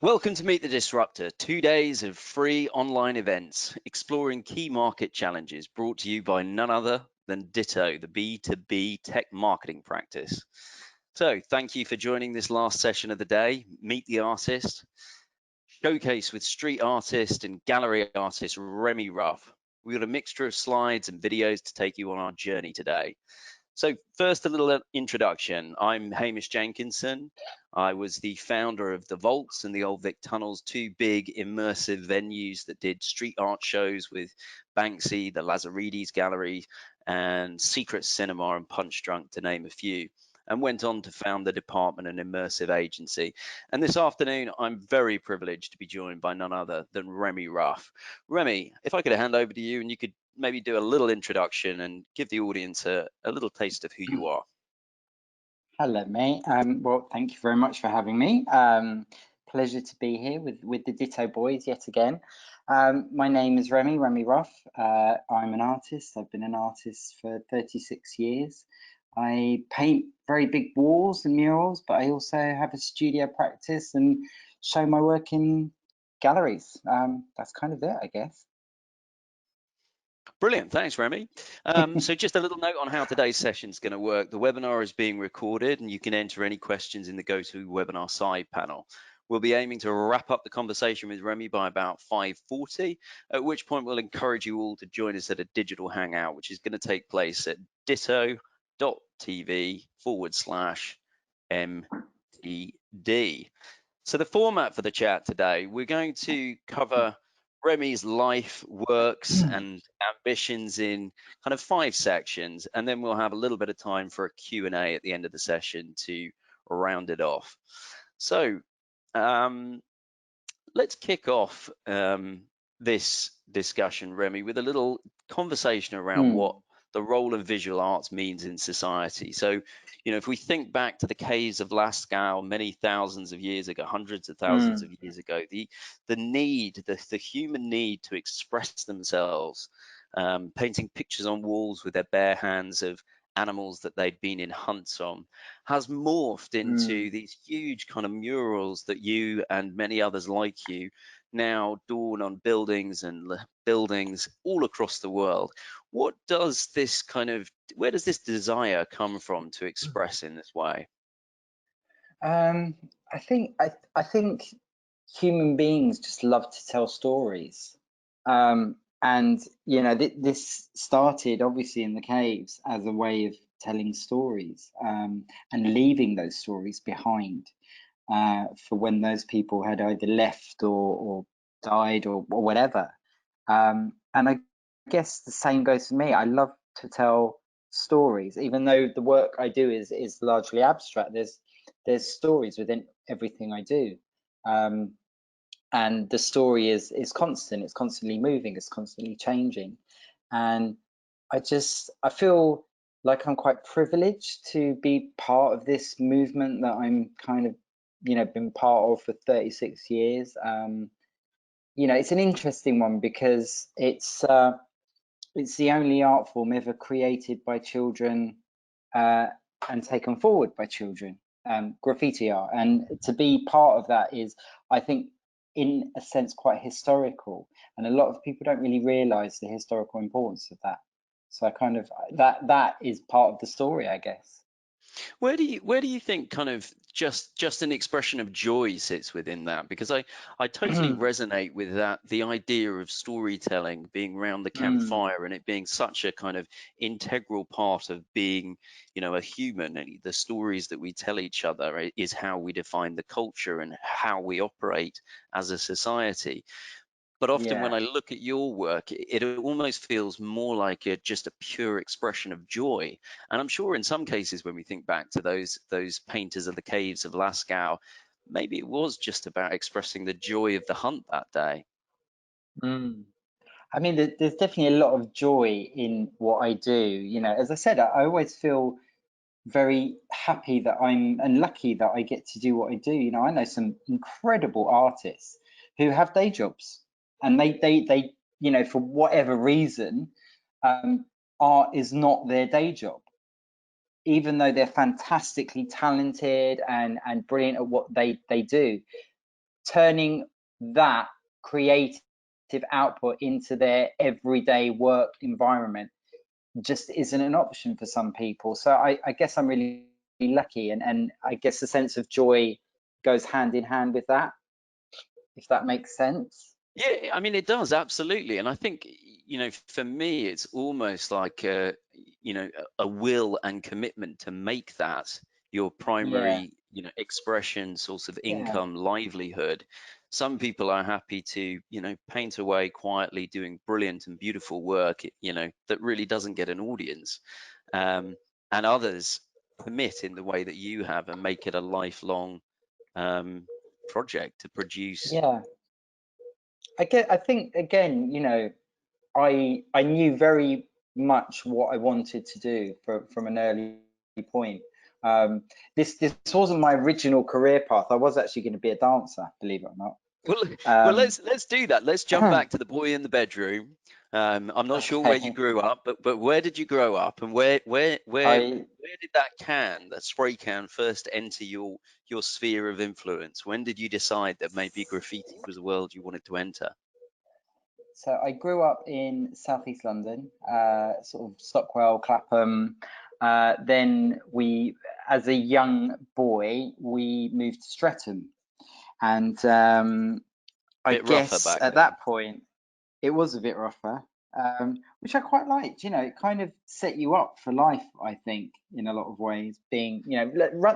Welcome to Meet the Disruptor, 2 days of free online events exploring key market challenges brought to you by none other than Ditto, the B2B tech marketing practice. So thank you for joining this last session of the day, Meet the Artist, showcase with street artist and gallery artist Remi. We've got a mixture of slides and videos to take you on our journey today. So first, a little introduction. I'm Hamish Jenkinson. I was the founder of the Vaults and the Old Vic Tunnels, two big immersive venues that did street art shows with Banksy, the Lazaridis Gallery, and Secret Cinema and Punch Drunk, to name a few, and went on to found the department and immersive agency. And this afternoon, I'm very privileged to be joined by none other than Remi. Remi, if I could hand over to you and you could maybe do a little introduction and give the audience a little taste of who you are. Hello, mate. Well, thank you very much for having me. Pleasure to be here with the Ditto boys yet again. My name is Remi Ruff. I'm an artist. I've been an artist for 36 years. I paint very big walls and murals, but I also have a studio practice and show my work in galleries. That's kind of it, I guess. Brilliant, thanks Remi. So just a little note on how today's session is going to work. The webinar is being recorded and you can enter any questions in the GoToWebinar side panel. We'll be aiming to wrap up the conversation with Remi by about 5:40, at which point we'll encourage you all to join us at a digital hangout, which is going to take place at ditto.tv/MTD. So the format for the chat today, we're going to cover Remi's life, works, and ambitions in kind of 5 sections, and then we'll have a little bit of time for a Q&A at the end of the session to round it off. So let's kick off this discussion, Remi, with a little conversation around what the role of visual arts means in society. So, you know, if we think back to the caves of Lascaux many thousands of years ago, hundreds of thousands of years ago, the human need to express themselves, painting pictures on walls with their bare hands of animals that they'd been in hunts on, has morphed into these huge kind of murals that you and many others like you now dawn on buildings and buildings all across the world. What does this where does this desire come from to express in this way? I think human beings just love to tell stories. And you know, this started obviously in the caves as a way of telling stories and leaving those stories behind for when those people had either left or died or whatever. And I guess the same goes for me. I love to tell stories, even though the work I do is largely abstract. There's stories within everything I do. And the story is constant. It's constantly moving. It's constantly changing. And I feel like I'm quite privileged to be part of this movement that I'm kind of, you know, been part of for 36 years. You know, it's an interesting one because it's the only art form ever created by children and taken forward by children, graffiti art. And to be part of that is, I think, in a sense, quite historical. And a lot of people don't really realize the historical importance of that. So I kind of, that is part of the story, I guess. Where do you think kind of just an expression of joy sits within that? Because I totally resonate with that, the idea of storytelling being around the campfire and it being such a kind of integral part of being, you know, a human. And the stories that we tell each other is how we define the culture and how we operate as a society. But often when I look at your work, it almost feels more like just a pure expression of joy. And I'm sure in some cases, when we think back to those painters of the caves of Lascaux, maybe it was just about expressing the joy of the hunt that day. I mean, there's definitely a lot of joy in what I do. You know, as I said, I always feel very happy that and lucky that I get to do what I do. You know, I know some incredible artists who have day jobs, and they you know, for whatever reason, art is not their day job, even though they're fantastically talented and brilliant at what they do. turning that creative output into their everyday work environment just isn't an option for some people. So I guess I'm really lucky, and I guess the sense of joy goes hand in hand with that, if that makes sense. Yeah, I mean, it does, absolutely. And I think, for me, it's almost like a will and commitment to make that your Yeah, primary, expression, source of yeah, income, livelihood. Some people are happy to, paint away quietly doing brilliant and beautiful work, that really doesn't get an audience. Um, and others commit in the way that you have and make it a lifelong project to produce. yeah. I think again, I knew very much what I wanted to do from an early point. Um, this wasn't my original career path. I was actually going to be a dancer, believe it or not. Well, well, Um, let's do that. Let's jump back to the boy in the bedroom. I'm not sure where you okay, grew up, but where did you grow up, and I where did that spray can, first enter your sphere of influence? When did you decide that maybe graffiti was a world you wanted to enter? so I grew up in southeast London, sort of Stockwell, Clapham. Then as a young boy, we moved to Streatham, and I Bit rougher guess back at then. that point it was a bit rougher, which I quite liked. It kind of set you up for life, I think, in a lot of ways. Being,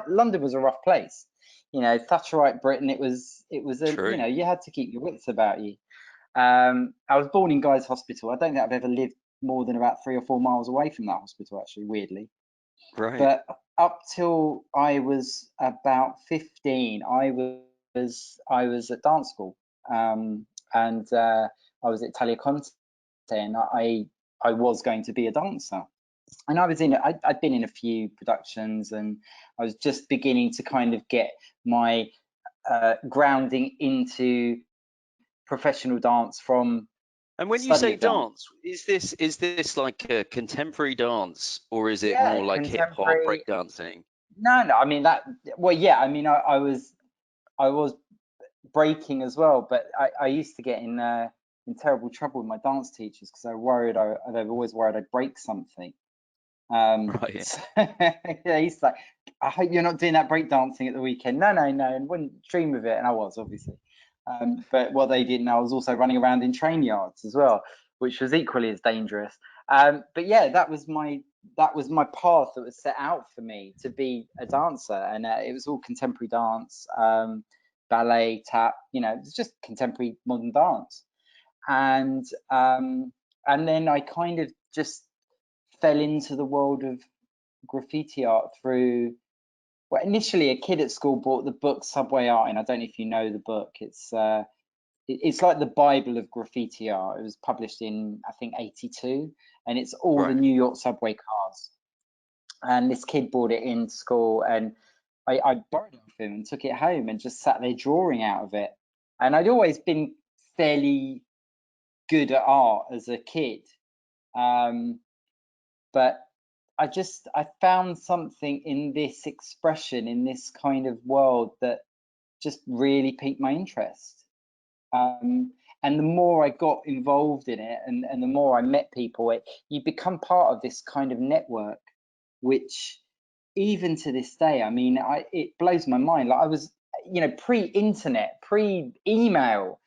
London was a rough place. Thatcherite Britain. It was True. you had to keep your wits about you. I was born in Guy's Hospital. I don't think I've ever lived more than about 3 or 4 miles away from that hospital, actually, weirdly. Right. But up till I was about 15, I was at dance school, and I was at Talia Conte, and I was going to be a dancer. And I'd been in a few productions, and I was just beginning to kind of get my grounding into professional dance from And when you study say of dance. dance, is this like a contemporary dance, or is it Yeah, more like hip hop, contemporary. break dancing? No, I mean that. Well, yeah, I mean I was breaking as well, but I used to get in terrible trouble with my dance teachers because they were always worried I'd break something. Right. So, yeah, he's like, I hope you're not doing that break dancing at the weekend. No, no, no, and wouldn't dream of it. And I was, obviously. But what they didn't know, I was also running around in train yards as well, which was equally as dangerous. But yeah, that was my path that was set out for me to be a dancer, and it was all contemporary dance, ballet, tap. It was just contemporary modern dance, and and then I kind of just fell into the world of graffiti art through, well, initially a kid at school bought the book Subway Art, and I don't know if you know the book. It's like the Bible of graffiti art. It was published in, I think, 82, and it's all the Right. New York subway cars. And this kid brought it in school, and I borrowed it off him and took it home and just sat there drawing out of it. And I'd always been fairly good at art as a kid, um, but I found something in this expression, in this kind of world, that just really piqued my interest. Um, and the more I got involved in it, and the more I met people, you become part of this kind of network, which even to this day, I mean, it blows my mind. Like I was, pre-internet, pre-email,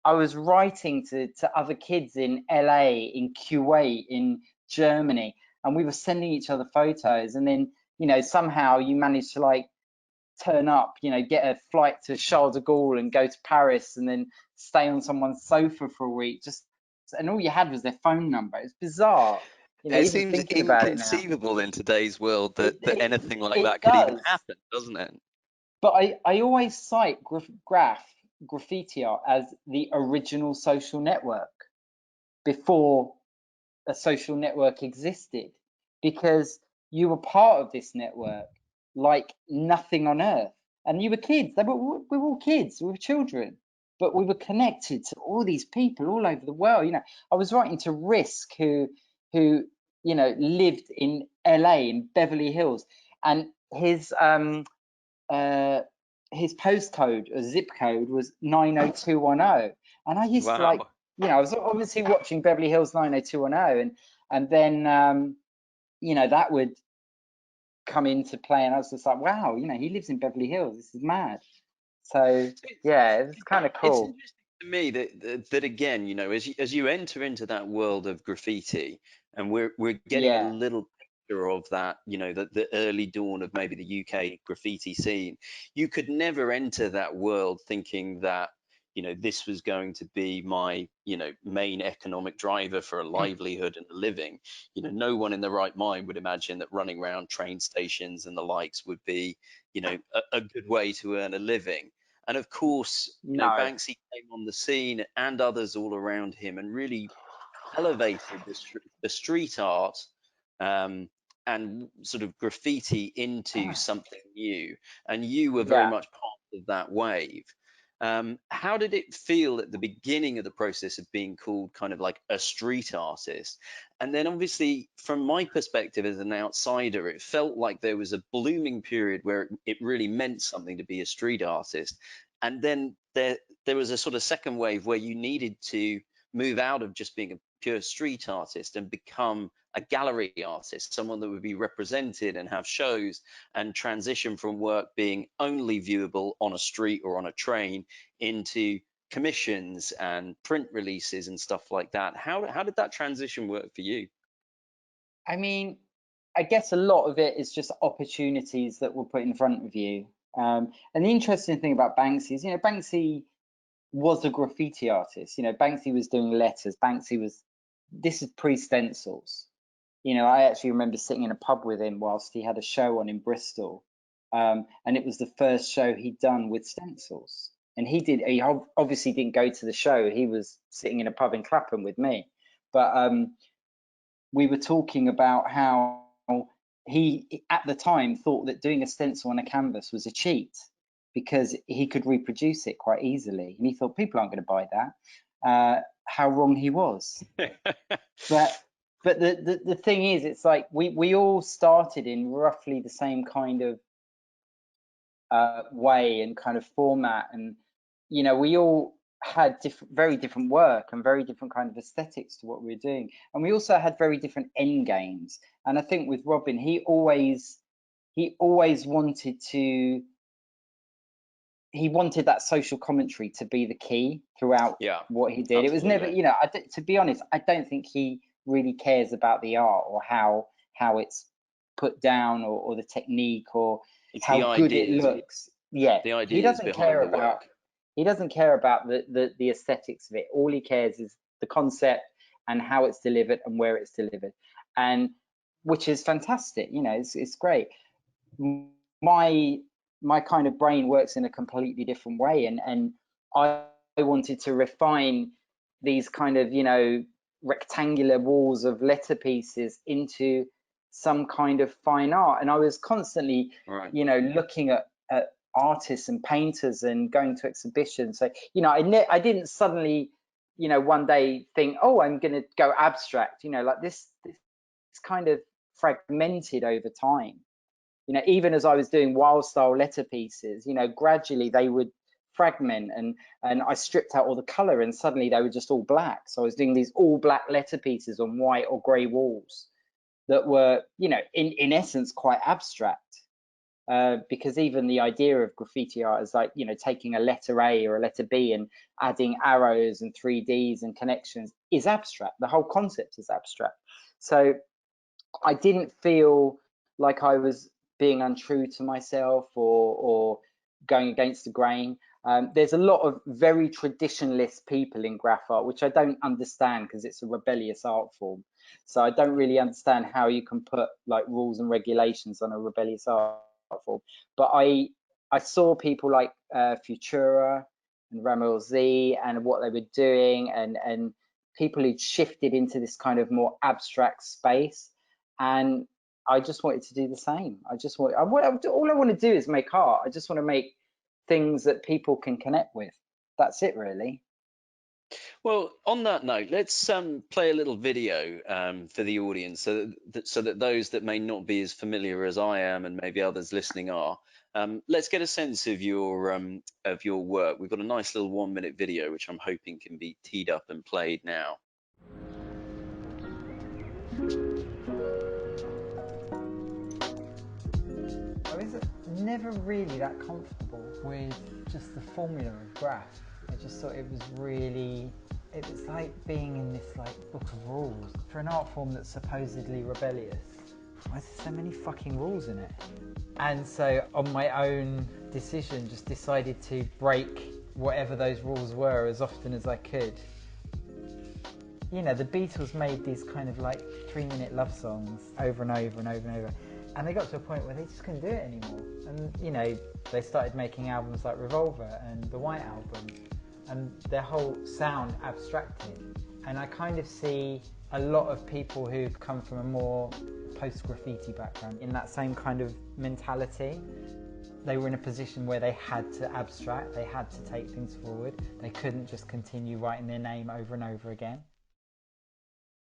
I was writing to other kids in LA, in Kuwait, in Germany, and we were sending each other photos. And then, somehow you managed to like turn up, get a flight to Charles de Gaulle and go to Paris and then stay on someone's sofa for a week. And all you had was their phone number. It's bizarre, It even seems thinking about it now. inconceivable in today's world It that it, anything like it that could even does. happen, doesn't it? But I always cite graffiti art as the original social network before a social network existed, because you were part of this network like nothing on earth. And you were kids. We were all kids. We were children, but we were connected to all these people all over the world. I was writing to Risk, who lived in LA, in Beverly Hills, and his uh, his postcode or zip code was 90210, and I used to like, Wow. I was obviously watching Beverly Hills 90210, and then that would come into play, and I was just like, wow, he lives in Beverly Hills. This is mad. So yeah, it's kind of It's cool. interesting to me that again, as you enter into that world of graffiti, and we're getting a Yeah, little picture of that, the early dawn of maybe the UK graffiti scene. You could never enter that world thinking that, this was going to be my, main economic driver for a livelihood and a living. No one in their right mind would imagine that running around train stations and the likes would be, a good way to earn a living. And of course, no, Banksy came on the scene and others all around him and really elevated the street art, um, and sort of graffiti into something new. And you were very yeah. much part of that wave. How did it feel at the beginning of the process of being called kind of like a street artist? And then, obviously, from my perspective as an outsider, it felt like there was a blooming period where it really meant something to be a street artist. And then there was a sort of second wave where you needed to move out of just being a pure street artist and become a gallery artist, someone that would be represented and have shows, and transition from work being only viewable on a street or on a train into commissions and print releases and stuff like that. How did that transition work for you? I mean, I guess a lot of it is just opportunities that were put in front of you. And the interesting thing about Banksy is, Banksy was a graffiti artist. Banksy was doing letters. This is pre-stencils. I actually remember sitting in a pub with him whilst he had a show on in Bristol. And it was the first show he'd done with stencils. And he obviously didn't go to the show. He was sitting in a pub in Clapham with me. But we were talking about how he, at the time, thought that doing a stencil on a canvas was a cheat because he could reproduce it quite easily. And he thought people aren't going to buy that. How wrong he was. But the thing is, it's like we all started in roughly the same kind of way and kind of format, and we all had very different work and very different kind of aesthetics to what we were doing, and we also had very different end games. And I think with Robin, he always wanted that social commentary to be the key throughout Yeah, what he did. It was never, absolutely. to be honest, I don't think he really cares about the art or how it's put down, or the technique, or It's how good it looks. Yeah, the he ideas doesn't behind care the about work. he doesn't care about the aesthetics of it. All he cares is the concept and how it's delivered and where it's delivered, and which is fantastic. It's great. My kind of brain works in a completely different way, and I wanted to refine these kind of rectangular walls of letter pieces into some kind of fine art. And I was constantly Right. looking at artists and painters and going to exhibitions. So I didn't suddenly one day think, oh, I'm going to go abstract. Like this kind of fragmented over time. Even as I was doing wild style letter pieces, gradually they would fragment, and I stripped out all the color, and suddenly they were just all black. So I was doing these all black letter pieces on white or gray walls that were, in essence, quite abstract. Because even the idea of graffiti art is like, taking a letter A or a letter B and adding arrows and 3Ds and connections is abstract. The whole concept is abstract. So I didn't feel like I was being untrue to myself, or going against the grain. There's a lot of very traditionalist people in graph art, which I don't understand because it's a rebellious art form. So I don't really understand how you can put like rules and regulations on a rebellious art form. But I saw people like Futura and Remi and what they were doing, and people who'd shifted into this kind of more abstract space, and I just wanted to do the same. All I want to do is make art. I just want to make things that people can connect with. That's it, really. Well, on that note, let's play a little video for the audience, so that those that may not be as familiar as I am, and maybe others listening are, let's get a sense of your work. We've got a nice little 1-minute video, which I'm hoping can be teed up and played now. I was never really that comfortable with just the formula of graph. I just thought it was like being in this like book of rules. For an art form that's supposedly rebellious, why is there so many fucking rules in it? And so on my own decision, just decided to break whatever those rules were as often as I could. You know, the Beatles made these kind of like 3-minute love songs over and over and over and over. And they got to a point where they just couldn't do it anymore. And, you know, they started making albums like Revolver and the White Album, and their whole sound abstracted. And I kind of see a lot of people who come from a more post-graffiti background in that same kind of mentality. They were in a position where they had to abstract, they had to take things forward. They couldn't just continue writing their name over and over again.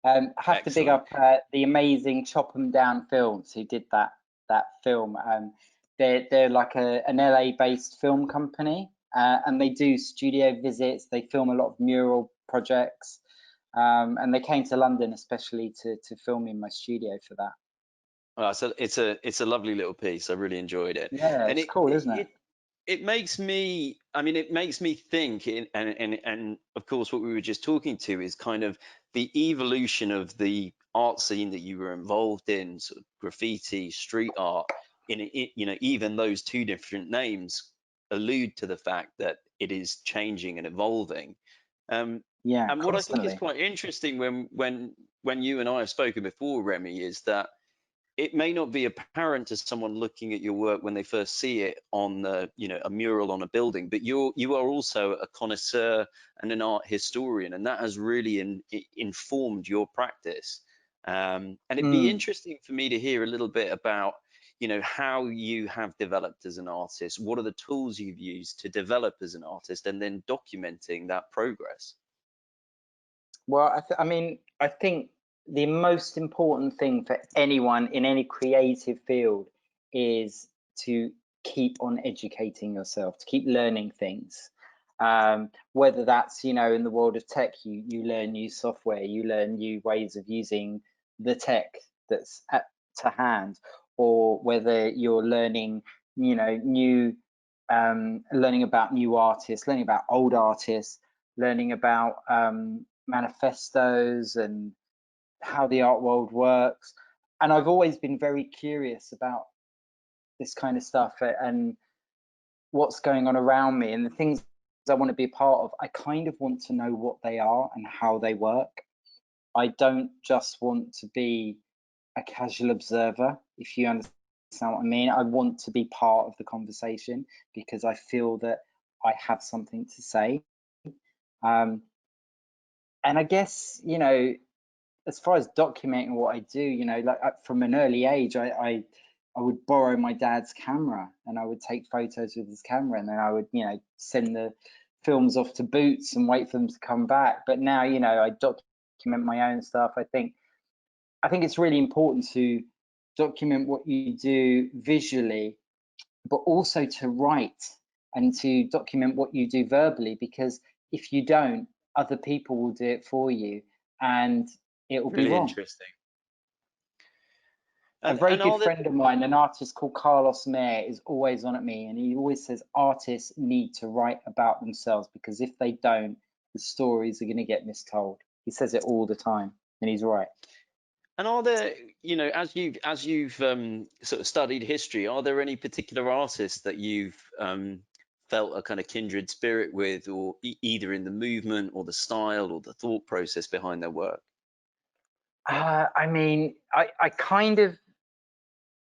I have to big Excellent. up the amazing Chop 'em Down Films who did that film. They're like an LA based film company, and they do studio visits. They film a lot of mural projects, and they came to London especially to film in my studio for that. So it's a lovely little piece. I really enjoyed it, Yeah, and it's cool, isn't it? it makes me, I mean, it makes me think, and of course, what we were just talking to is kind of the evolution of the art scene that you were involved in, sort of graffiti, street art. You know, even those two different names allude to the fact that it is changing and evolving. Um, Yeah, and what I think is constantly. quite interesting when you and I have spoken before, Remy, is that it may not be apparent to someone looking at your work when they first see it on a mural on a building, but you are also a connoisseur and an art historian, and that has really informed your practice. And it'd be Mm. interesting for me to hear a little bit about how you have developed as an artist. What are the tools you've used to develop as an artist, and then documenting that progress. Well, I mean, I think the most important thing for anyone in any creative field is to keep on educating yourself, to keep learning things. Whether that's, in the world of tech, you learn new software, you learn new ways of using the tech that's to hand, or whether you're learning, learning about new artists, learning about old artists, learning about manifestos and how the art world works. And I've always been very curious about this kind of stuff and what's going on around me and the things I want to be a part of. I kind of want to know what they are and how they work. I don't just want to be a casual observer, if you understand what I mean. I want to be part of the conversation because I feel that I have something to say. Um, and I guess, as far as documenting what I do, like from an early age, I would borrow my dad's camera and I would take photos with his camera, and then I would, send the films off to Boots and wait for them to come back. But now, I document my own stuff. I think it's really important to document what you do visually, but also to write and to document what you do verbally, because if you don't, other people will do it for you and it will be Really wrong. interesting. A And very and good are there friend of mine, an artist called Carlos Mayer, is always on at me, and he always says artists need to write about themselves, because if they don't, the stories are going to get mistold. He says it all the time, and he's right. And are there, as you've sort of studied history, are there any particular artists that you've felt a kind of kindred spirit with, or either in the movement or the style or the thought process behind their work? I mean, I kind of,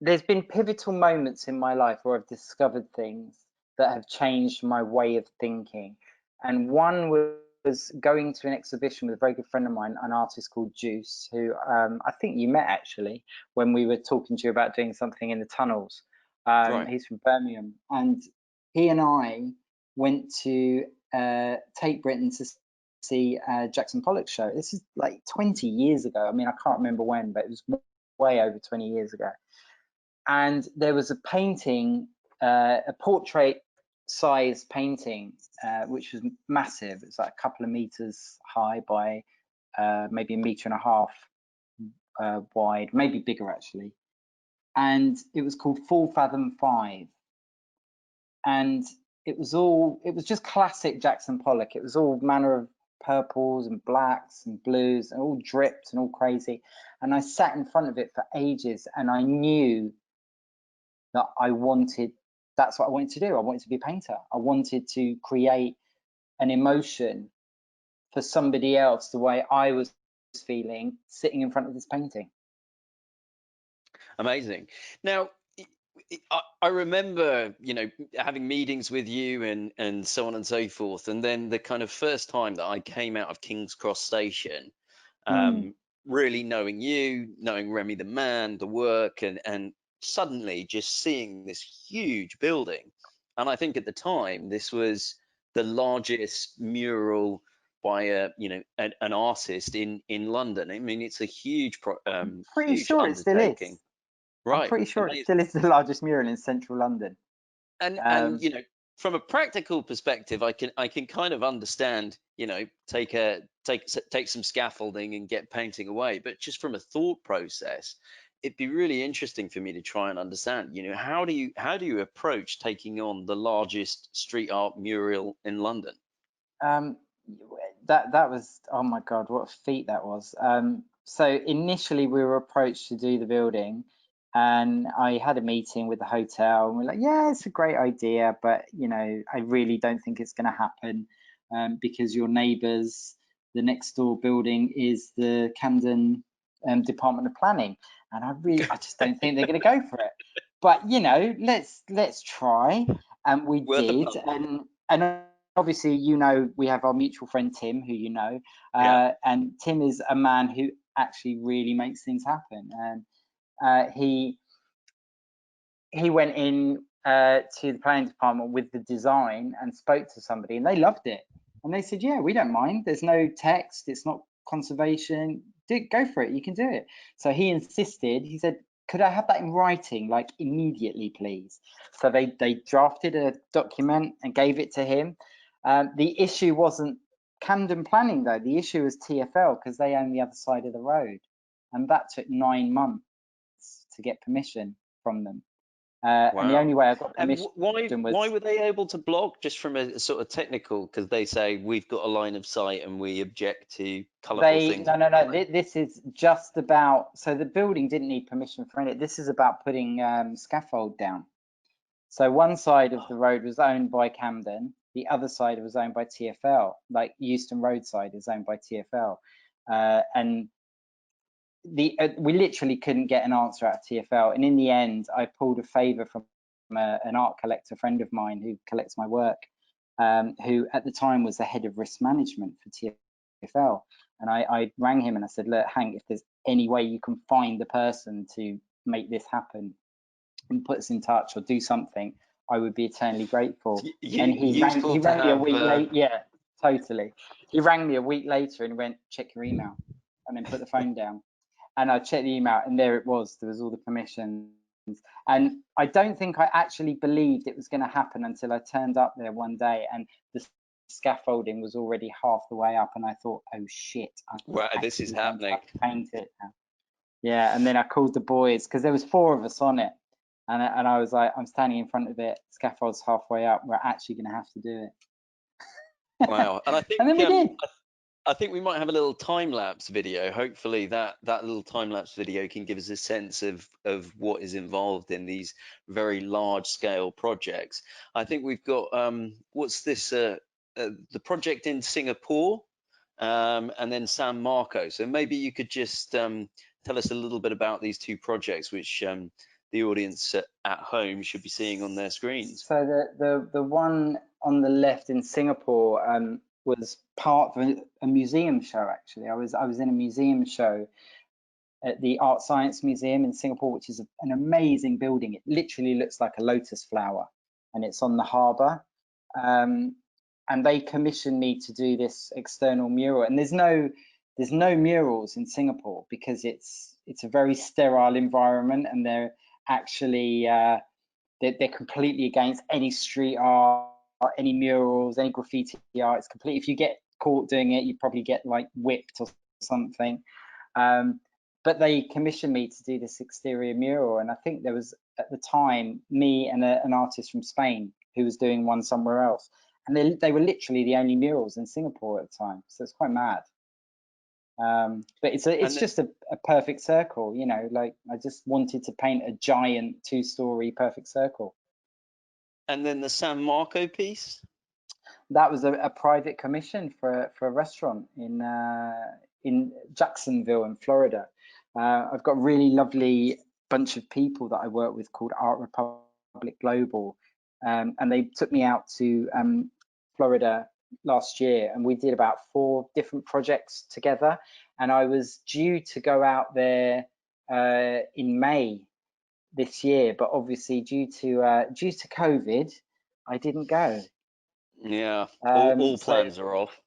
there's been pivotal moments in my life where I've discovered things that have changed my way of thinking. And one was going to an exhibition with a very good friend of mine, an artist called Juice, who I think you met actually when we were talking to you about doing something in the tunnels. Right. He's from Birmingham, and he and I went to Tate Britain to see a Jackson Pollock show. This is like 20 years ago. I mean, I can't remember when, but it was way over 20 years ago. And there was a painting, a portrait size painting, which was massive. It's like a couple of meters high by maybe 1.5 meters wide, maybe bigger actually. And it was called 4 Fathom 5. And it was just classic Jackson Pollock. It was all manner of purples and blacks and blues and all dripped and all crazy. And I sat in front of it for ages, and I knew that that's what I wanted to do. I wanted to be a painter. I wanted to create an emotion for somebody else the way I was feeling sitting in front of this painting. Amazing. Now, I remember, having meetings with you and so on and so forth. And then the kind of first time that I came out of King's Cross Station, really knowing you, knowing Remi the man, the work, and suddenly just seeing this huge building. And I think at the time, this was the largest mural by an artist in London. I mean, it's a huge Pretty huge sure it still undertaking. is. I'm Right. pretty sure Amazing. it still is the largest mural in central London. And from a practical perspective, I can kind of understand, take some scaffolding and get painting away. But just from a thought process, it'd be really interesting for me to try and understand, how do you approach taking on the largest street art mural in London? That was, oh my God, what a feat that was. So initially we were approached to do the building, and I had a meeting with the hotel, and we're like, yeah, it's a great idea, but I really don't think it's going to happen, because your neighbours, the next door building is the Camden Department of Planning, and I just don't think they're going to go for it. But let's try, and we Worth a did, punt. and obviously, we have our mutual friend Tim, who Yeah. and Tim is a man who actually really makes things happen. And he went in to the planning department with the design and spoke to somebody, and they loved it. And they said, yeah, we don't mind. There's no text. It's not conservation. Go for it. You can do it. So he insisted. He said, could I have that in writing, like immediately, please? So they drafted a document and gave it to him. The issue wasn't Camden Planning, though. The issue was TfL, because they own the other side of the road. And that took 9 months to get permission from them. And the Wow. only way I got And permission why was, were they able to block, just from a sort of technical? Because they say we've got a line of sight and we object to colourful things. no. This is just about, so the building didn't need permission for it. This is about putting scaffold down. So one side of the road was owned by Camden, the other side was owned by TfL. Like Euston Roadside is owned by TfL, and we literally couldn't get an answer out of TfL. And in the end, I pulled a favour from an art collector friend of mine who collects my work, who at the time was the head of risk management for TfL. And I rang him and I said, look, Hank, if there's any way you can find the person to make this happen and put us in touch or do something, I would be eternally grateful. And he rang me a week later. Yeah, totally. He rang me a week later and went, check your email, and then put the phone down. And I checked the email, and there it was. There was all the permissions. And I don't think I actually believed it was going to happen until I turned up there one day and the scaffolding was already half the way up, and I thought, oh shit, Wow, this is happening. have to paint it now. Yeah, and then I called the boys, because there was 4 of us on it, and I was like, I'm standing in front of it, scaffold's halfway up, we're actually going to have to do it. Wow. And I think And then we did. I think we might have a little time lapse video. Hopefully that little time lapse video can give us a sense of what is involved in these very large scale projects. I think we've got what's this the project in Singapore, and then San Marco. So maybe you could just tell us a little bit about these 2 projects, which the audience at home should be seeing on their screens. So the one on the left in Singapore was part of a museum show. Actually, I was in a museum show at the Art Science Museum in Singapore, which is an amazing building. It literally looks like a lotus flower, and it's on the harbour. and they commissioned me to do this external mural. And there's no murals in Singapore because it's a very sterile environment, and they're actually they're completely against any street art, any murals, any graffiti art. It's complete. If you get caught doing it, you probably get like whipped or something. But they commissioned me to do this exterior mural, and I think there was at the time me and an artist from Spain who was doing one somewhere else, and they were literally the only murals in Singapore at the time. So it's quite mad. But it's just a perfect circle, you know. Like I just wanted to paint a giant 2-story perfect circle. And then the San Marco piece? That was a private commission for a restaurant in Jacksonville in Florida. I've got a really lovely bunch of people that I work with called Art Republic Global, and they took me out to Florida last year, and we did about 4 different projects together. And I was due to go out there in May this year, but obviously due to COVID, I didn't go. Yeah, all plans are off.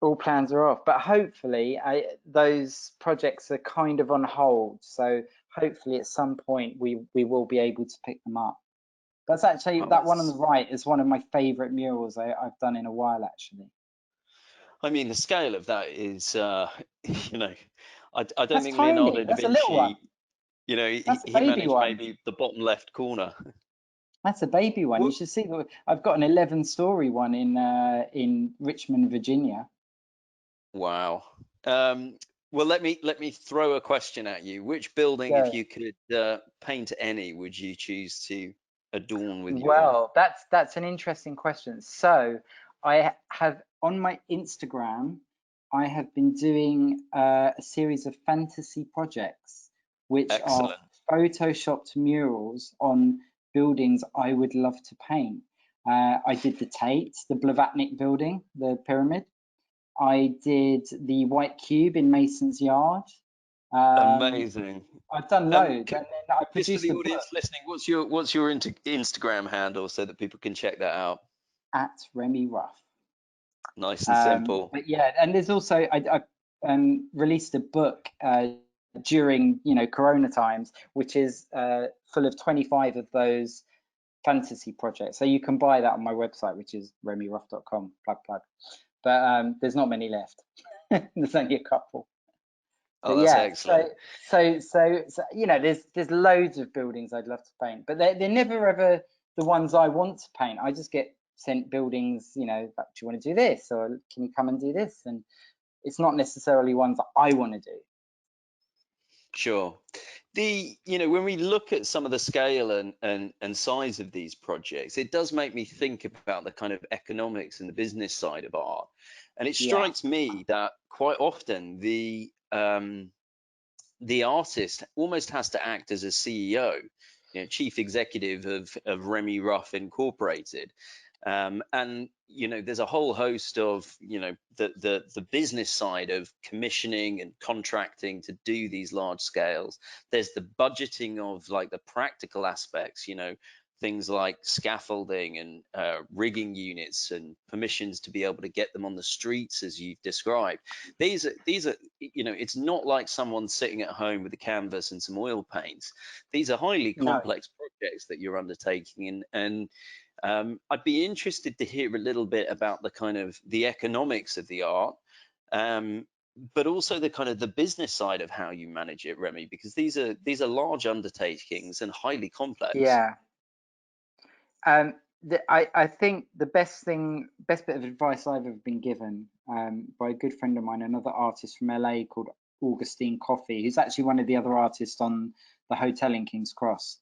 All plans are off, but hopefully those projects are kind of on hold. So hopefully at some point we will be able to pick them up. That's actually, that one on the right is one of my favorite murals I've done in a while, actually. I mean, the scale of that is, you know, I don't That's think tiny. Leonardo da That's a little one. Vinci, you know, That's a he baby managed one. maybe the bottom left corner. That's a baby one. You Well, should see. I've got an 11-story one in Richmond, Virginia. wow. Well, let me throw a question at you. Which building, if you could paint any, would you choose to adorn with your? Well, that's an interesting question. So I have on my Instagram, I have been doing a series of fantasy projects, which Excellent. are photoshopped murals on buildings I would love to paint. I did the Tate, the Blavatnik building, the pyramid. I did the White Cube in Mason's Yard. Amazing. I've done loads, and then I Just for produced the a book audience listening, what's your Instagram handle so that people can check that out? at Remi Ruff. Nice and simple. But yeah, and there's also I released a book during Corona times, which is full of 25 of those fantasy projects. So you can buy that on my website, which is remiruff.com. Plug. But there's not many left. There's only a couple. Oh, But that's yeah, excellent. so there's loads of buildings I'd love to paint, but they're never ever the ones I want to paint. I just get sent buildings, do you want to do this, or can you come and do this? And it's not necessarily ones that I want to do. Sure. When we look at some of the scale and size of these projects, it does make me think about the kind of economics and the business side of art. And it strikes me that quite often the artist almost has to act as a CEO, chief executive of Remi Ruff Incorporated. And there's a whole host of the business side of commissioning and contracting to do these large scales. There's the budgeting of like the practical aspects, things like scaffolding and rigging units and permissions to be able to get them on the streets, as you've described. These are it's not like someone sitting at home with a canvas and some oil paints. These are highly complex projects that you're undertaking, and I'd be interested to hear a little bit about the kind of the economics of the art, but also the kind of the business side of how you manage it, Remi, because these are large undertakings and highly complex. Yeah. I think the best bit of advice I've ever been given by a good friend of mine, another artist from LA called Augustine Coffey, who's actually one of the other artists on the hotel in King's Cross.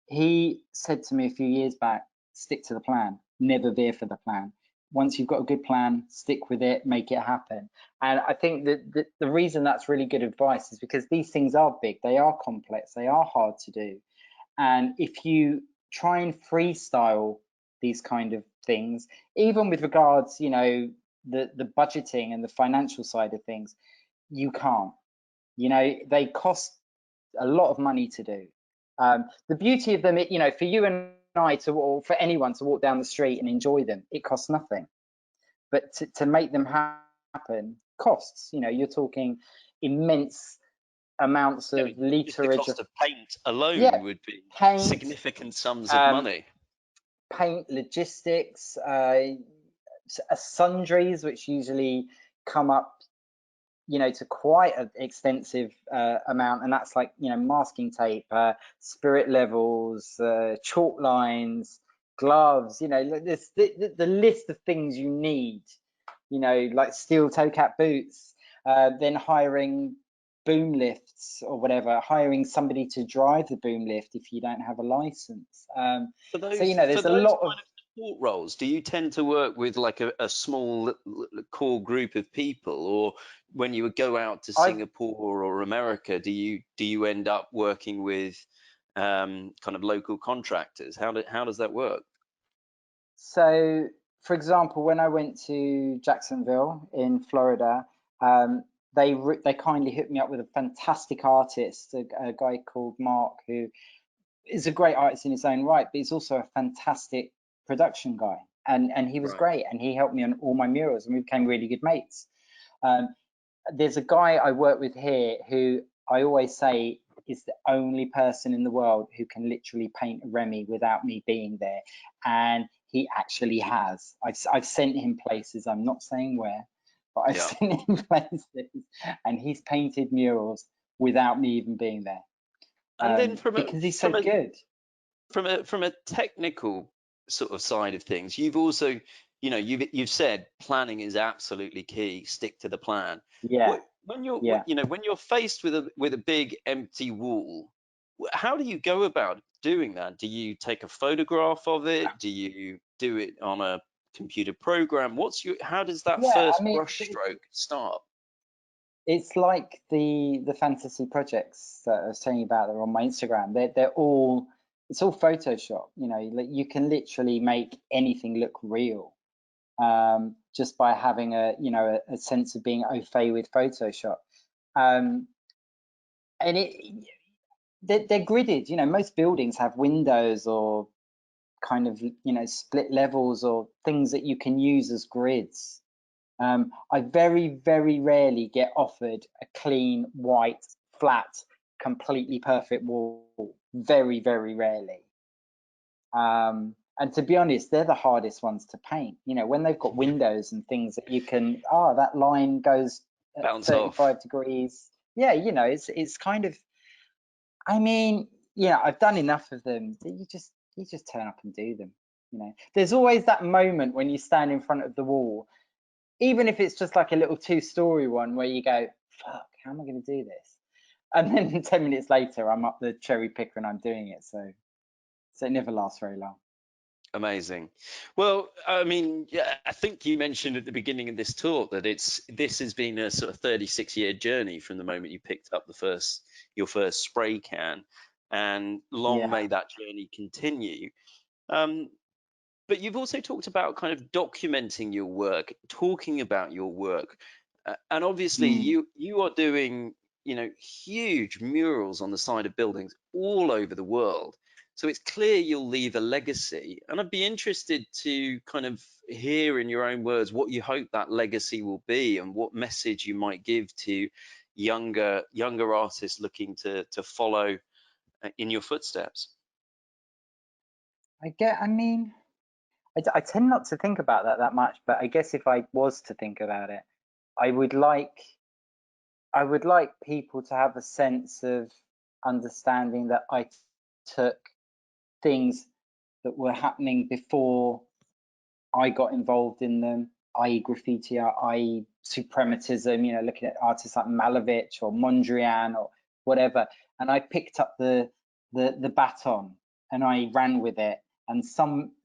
He said to me a few years back, stick to the plan, never veer for the plan. Once you've got a good plan, stick with it, make it happen. And I think that the reason that's really good advice is because these things are big, they are complex, they are hard to do. And if you try and freestyle these kind of things, even with regards, the budgeting and the financial side of things, you can't. They cost a lot of money to do. The beauty of them, for you and I to, or for anyone to walk down the street and enjoy them, it costs nothing. But to make them happen costs. You know, you're talking immense amounts I of mean, just the literage cost of, of paint alone yeah, would be paint, significant sums of um, money. paint, logistics, sundries, which usually come up, you know, to quite an extensive amount, and that's like, you know, masking tape, spirit levels, chalk lines, gloves, you know, this the list of things you need, you know, like steel toe cap boots, then hiring boom lifts or whatever, hiring somebody to drive the boom lift if you don't have a license. So, you know, For there's a those lot of, kind of support roles, do you tend to work with like a small core group of people, or when you would go out to I've, Singapore or America, do you end up working with kind of local contractors? How does that work? so for example, when I went to Jacksonville in Florida, um, they kindly hooked me up with a fantastic artist, a guy called Mark, who is a great artist in his own right, but he's also a fantastic production guy. And he was Right. great, and he helped me on all my murals, and we became really good mates. Um, there's a guy I work with here who I always say is the only person in the world who can literally paint a Remi without me being there, and he actually has. I've sent him places. I'm not saying where, but I've Yeah. sent him places, and he's painted murals without me even being there, And then because he's so good. from a technical sort of side of things, you've also, you know, you've said planning is absolutely key. Stick to the plan. Yeah, When you're, yeah. you know, when you're faced with a big empty wall, how do you go about doing that? Do you take a photograph of it? Do you do it on a computer program? How does that Yeah, I first mean, brushstroke start? it's like the fantasy projects that I was telling you about that are on my Instagram. They're all, it's all Photoshop. You know, like you can literally make anything look real, just by having a, you know, a sense of being au fait with Photoshop. Um, and they're gridded. You know, most buildings have windows or kind of, you know, split levels or things that you can use as grids. I very, very rarely get offered a clean, white, flat, completely perfect wall. Very, very rarely. And to be honest, they're the hardest ones to paint. You know, when they've got windows and things that you can, that line goes at Bounce off. 35 degrees. Yeah, you know, it's kind of, I mean, yeah, I've done enough of them that you just turn up and do them. You know, there's always that moment when you stand in front of the wall, even if it's just like a little 2-story one, where you go, fuck, how am I going to do this? And then 10 minutes later, I'm up the cherry picker and I'm doing it. So it never lasts very long. Amazing. Well, I mean, yeah, I think you mentioned at the beginning of this talk that this has been a sort of 36-year journey from the moment you picked up your first spray can, and long Yeah. may that journey continue. Um, but you've also talked about kind of documenting your work, talking about your work, and obviously Mm. you are doing, you know, huge murals on the side of buildings all over the world. So it's clear you'll leave a legacy, and I'd be interested to kind of hear in your own words what you hope that legacy will be, and what message you might give to younger artists looking to follow in your footsteps. I mean, I tend not to think about that much, but I guess if I was to think about it, I would like people to have a sense of understanding that I took things that were happening before I got involved in them, i.e. graffiti, i.e. suprematism, you know, looking at artists like Malevich or Mondrian or whatever. And I picked up the baton and I ran with it. And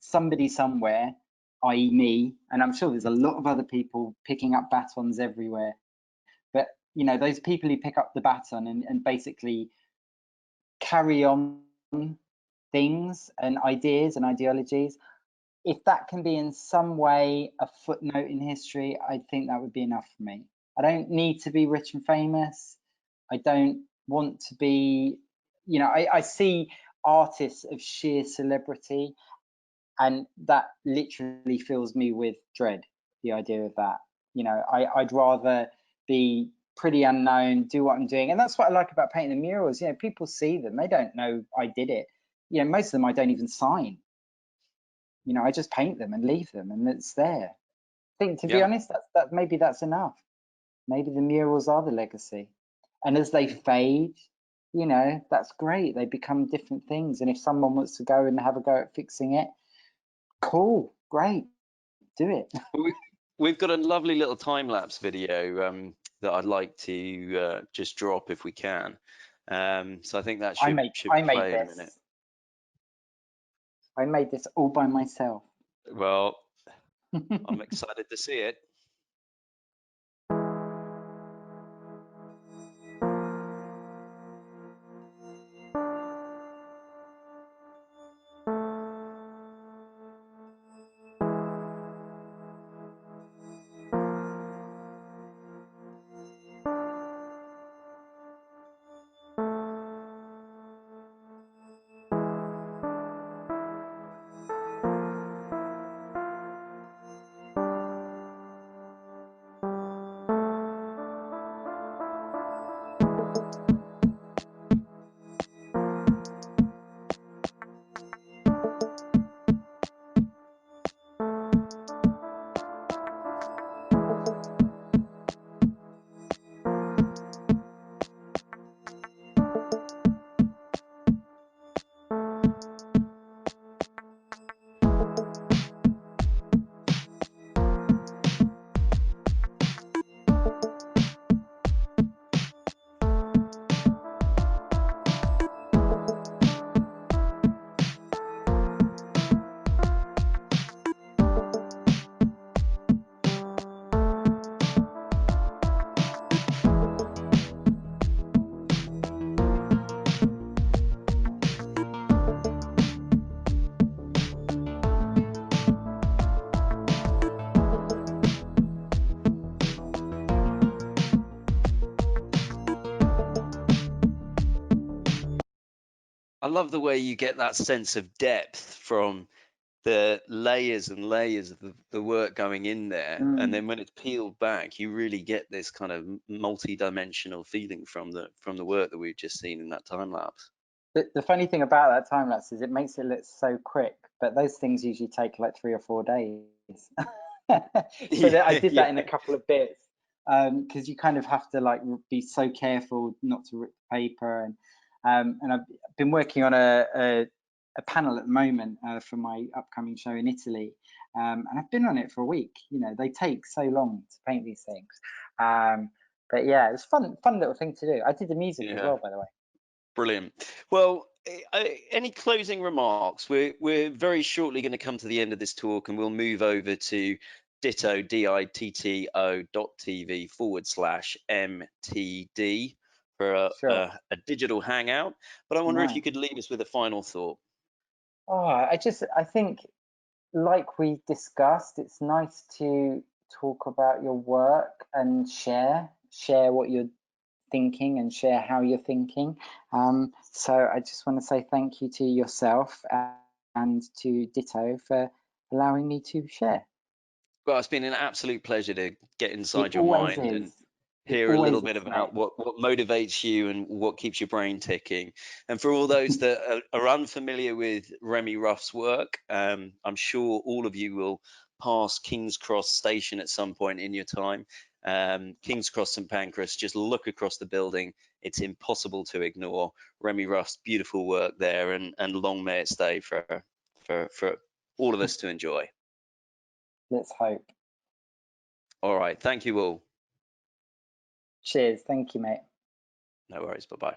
somebody somewhere, i.e. me, and I'm sure there's a lot of other people picking up batons everywhere. But, you know, those people who pick up the baton and basically carry on things and ideas and ideologies, if that can be in some way a footnote in history, I think that would be enough for me. I don't need to be rich and famous. I don't want to be, you know, I see artists of sheer celebrity, and that literally fills me with dread, the idea of that. You know, I'd rather be pretty unknown, do what I'm doing. And that's what I like about painting the murals. You know, people see them, they don't know I did it. You know, most of them I don't even sign. You know, I just paint them and leave them, and it's there. I think, to be honest, maybe that's enough. Maybe the murals are the legacy. And as they fade, you know, that's great. They become different things. And if someone wants to go and have a go at fixing it, cool, great, do it. We've got a lovely little time-lapse video that I'd like to just drop if we can. So I think that should play in a minute. I made this all by myself. Well, I'm excited to see it. I love the way you get that sense of depth from the layers and layers of the work going in there, and then when it's peeled back, you really get this kind of multi-dimensional feeling from the work that we've just seen in that time lapse. The funny thing about that time lapse is it makes it look so quick, but those things usually take like 3 or 4 days. So I did that in a couple of bits, because you kind of have to like be so careful not to rip the paper, and I've been working on a panel at the moment for my upcoming show in Italy, and I've been on it for a week. You know, they take so long to paint these things, but yeah, it's fun little thing to do. I did the music as well, by the way. Brilliant. Well, any closing remarks? We're very shortly going to come to the end of this talk, and we'll move over to ditto ditto.tv/MTD for a digital hangout. But I wonder if you could leave us with a final thought. Oh, I think, like we discussed, it's nice to talk about your work and share what you're thinking and share how you're thinking. So I just want to say thank you to yourself and to Ditto for allowing me to share. Well, it's been an absolute pleasure to get inside your mind and hear a little bit about what motivates you and what keeps your brain ticking. And for all those that are unfamiliar with Remi Ruff's work, I'm sure all of you will pass King's Cross Station at some point in your time. King's Cross St Pancras, just look across the building. It's impossible to ignore Remi Ruff's beautiful work there, and long may it stay for all of us to enjoy. Let's hope. All right. Thank you all. Cheers. Thank you, mate. No worries. Bye-bye.